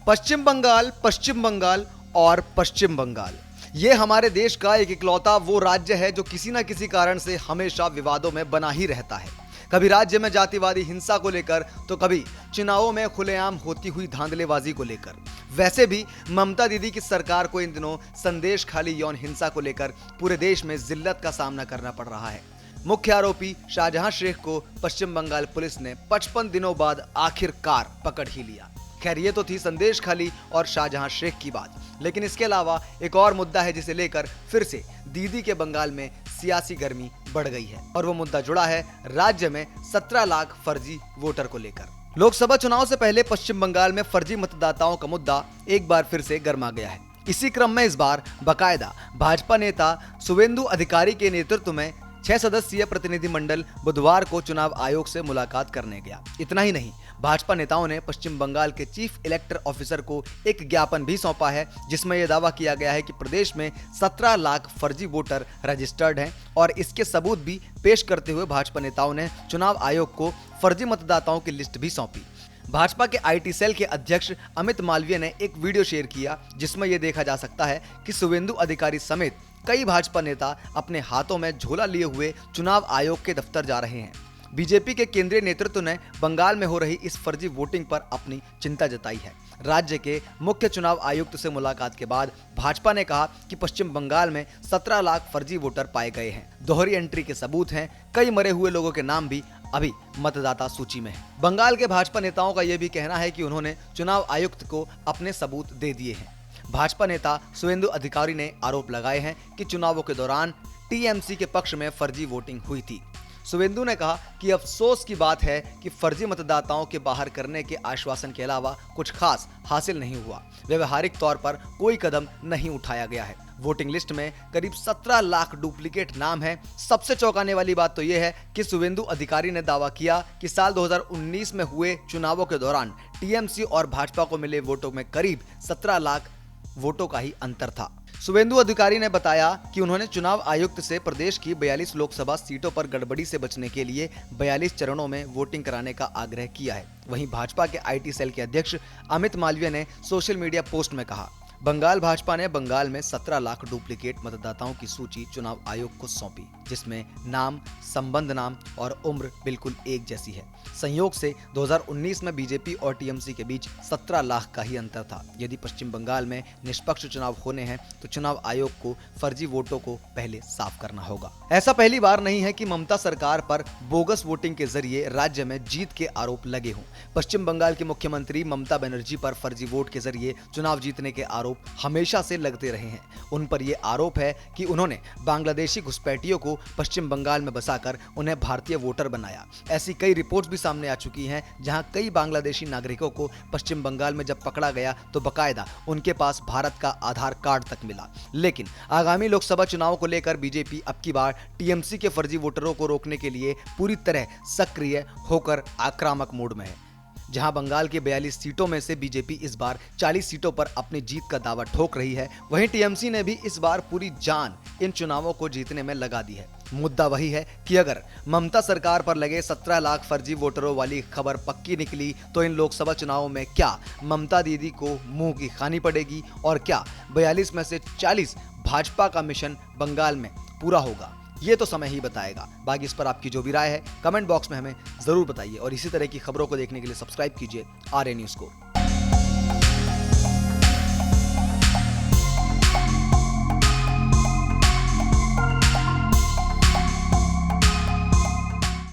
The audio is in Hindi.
पश्चिम बंगाल और पश्चिम बंगाल, ये हमारे देश का एक इकलौता वो राज्य है जो किसी न किसी कारण से हमेशा विवादों में बना ही रहता है। कभी राज्य में जातिवादी हिंसा को लेकर, तो कभी चुनावों में खुलेआम होती हुई धांधलेबाजी को लेकर। वैसे भी ममता दीदी की सरकार को इन दिनों संदेश खाली यौन हिंसा को लेकर पूरे देश में जिल्लत का सामना करना पड़ रहा है। मुख्य आरोपी शाहजहां शेख को पश्चिम बंगाल पुलिस ने 55 दिनों बाद आखिरकार पकड़ ही लिया। खैर, ये तो थी संदेश खाली और शाहजहां शेख की बात, लेकिन इसके अलावा एक और मुद्दा है जिसे लेकर फिर से दीदी के बंगाल में सियासी गर्मी बढ़ गई है, और वो मुद्दा जुड़ा है राज्य में 17 लाख फर्जी वोटर को लेकर। लोकसभा चुनाव से पहले पश्चिम बंगाल में फर्जी मतदाताओं का मुद्दा एक बार फिर से गर्मा गया है। इसी क्रम में इस बार बाकायदा भाजपा नेता शुवेंदु अधिकारी के नेतृत्व में 6 सदस्यीय प्रतिनिधिमंडल बुधवार को चुनाव आयोग से मुलाकात करने गया। इतना ही नहीं, भाजपा नेताओं ने पश्चिम बंगाल के चीफ इलेक्टर ऑफिसर को एक ज्ञापन भी सौंपा है, जिसमें यह दावा किया गया है कि प्रदेश में 17 लाख फर्जी वोटर रजिस्टर्ड हैं, और इसके सबूत भी पेश करते हुए भाजपा नेताओं ने चुनाव आयोग को फर्जी मतदाताओं की लिस्ट भी सौंपी। भाजपा के आईटी सेल के अध्यक्ष अमित मालवीय ने एक वीडियो शेयर किया, जिसमें यह देखा जा सकता है कि शुवेंदु अधिकारी समेत कई भाजपा नेता अपने हाथों में झोला लिए हुए चुनाव आयोग के दफ्तर जा रहे हैं। बीजेपी के केंद्रीय नेतृत्व ने बंगाल में हो रही इस फर्जी वोटिंग पर अपनी चिंता जताई है। राज्य के मुख्य चुनाव आयुक्त से मुलाकात के बाद भाजपा ने कहा कि पश्चिम बंगाल में 17 लाख फर्जी वोटर पाए गए हैं। दोहरी एंट्री के सबूत हैं, कई मरे हुए लोगों के नाम भी अभी मतदाता सूची में है। बंगाल के भाजपा नेताओं का यह भी कहना है कि उन्होंने चुनाव आयुक्त को अपने सबूत दे दिए हैं। भाजपा नेता शुवेंदु अधिकारी ने आरोप लगाए हैं कि चुनावों के दौरान टीएमसी के पक्ष में फर्जी वोटिंग हुई थी। शुवेंदु ने कहा कि अफसोस की बात है कि फर्जी मतदाताओं के बाहर करने के आश्वासन के अलावा कुछ खास हासिल नहीं हुआ। व्यवहारिक तौर पर कोई कदम नहीं उठाया गया है। वोटिंग लिस्ट में करीब 17 लाख डुप्लीकेट नाम है। सबसे चौंकाने वाली बात तो यह है कि शुवेंदु अधिकारी ने दावा किया कि साल 2019 में हुए चुनावों के दौरान टीएमसी और भाजपा को मिले वोटों में करीब 17 लाख वोटों का ही अंतर था। शुवेंदु अधिकारी ने बताया कि उन्होंने चुनाव आयुक्त से प्रदेश की 42 लोकसभा सीटों पर गड़बड़ी से बचने के लिए 42 चरणों में वोटिंग कराने का आग्रह किया है। वहीं भाजपा के आईटी सेल के अध्यक्ष अमित मालवीय ने सोशल मीडिया पोस्ट में कहा, बंगाल भाजपा ने बंगाल में 17 लाख डुप्लीकेट मतदाताओं की सूची चुनाव आयोग को सौंपी, जिसमें नाम, संबंध नाम और उम्र बिल्कुल एक जैसी है। संयोग से 2019 में बीजेपी और टीएमसी के बीच 17 लाख का ही अंतर था। यदि पश्चिम बंगाल में निष्पक्ष चुनाव होने हैं तो चुनाव आयोग को फर्जी वोटों को पहले साफ करना होगा। ऐसा पहली बार नहीं है कि ममता सरकार पर बोगस वोटिंग के जरिए राज्य में जीत के आरोप लगे हों। पश्चिम बंगाल की मुख्यमंत्री ममता बनर्जी पर फर्जी वोट के जरिए चुनाव जीतने के आरोप हमेशा से लगते रहे हैं। उन पर यह आरोप है कि उन्होंने बांग्लादेशी घुसपैठियों को पश्चिम बंगाल में बसाकर उन्हें भारतीय वोटर बनाया। ऐसी कई रिपोर्ट्स भी सामने आ चुकी हैं, जहां कई बांग्लादेशी नागरिकों को पश्चिम बंगाल में जब पकड़ा गया तो बकायदा उनके पास भारत का आधार कार्ड तक मिला। लेकिन आगामी लोकसभा चुनाव को लेकर बीजेपी अब की बार टीएमसी के फर्जी वोटरों को रोकने के लिए पूरी तरह सक्रिय होकर आक्रामक मोड में है। जहां बंगाल की 42 सीटों में से बीजेपी इस बार 40 सीटों पर अपनी जीत का दावा ठोक रही है, वहीं टीएमसी ने भी इस बार पूरी जान इन चुनावों को जीतने में लगा दी है। मुद्दा वही है कि अगर ममता सरकार पर लगे 17 लाख फर्जी वोटरों वाली खबर पक्की निकली तो इन लोकसभा चुनावों में क्या ममता दीदी को मुंह की खानी पड़ेगी, और क्या 42 में से 40 भाजपा का मिशन बंगाल में पूरा होगा, ये तो समय ही बताएगा। बाकी इस पर आपकी जो भी राय है कमेंट बॉक्स में हमें जरूर बताइए, और इसी तरह की खबरों को देखने के लिए सब्सक्राइब कीजिए आरए न्यूज़ को।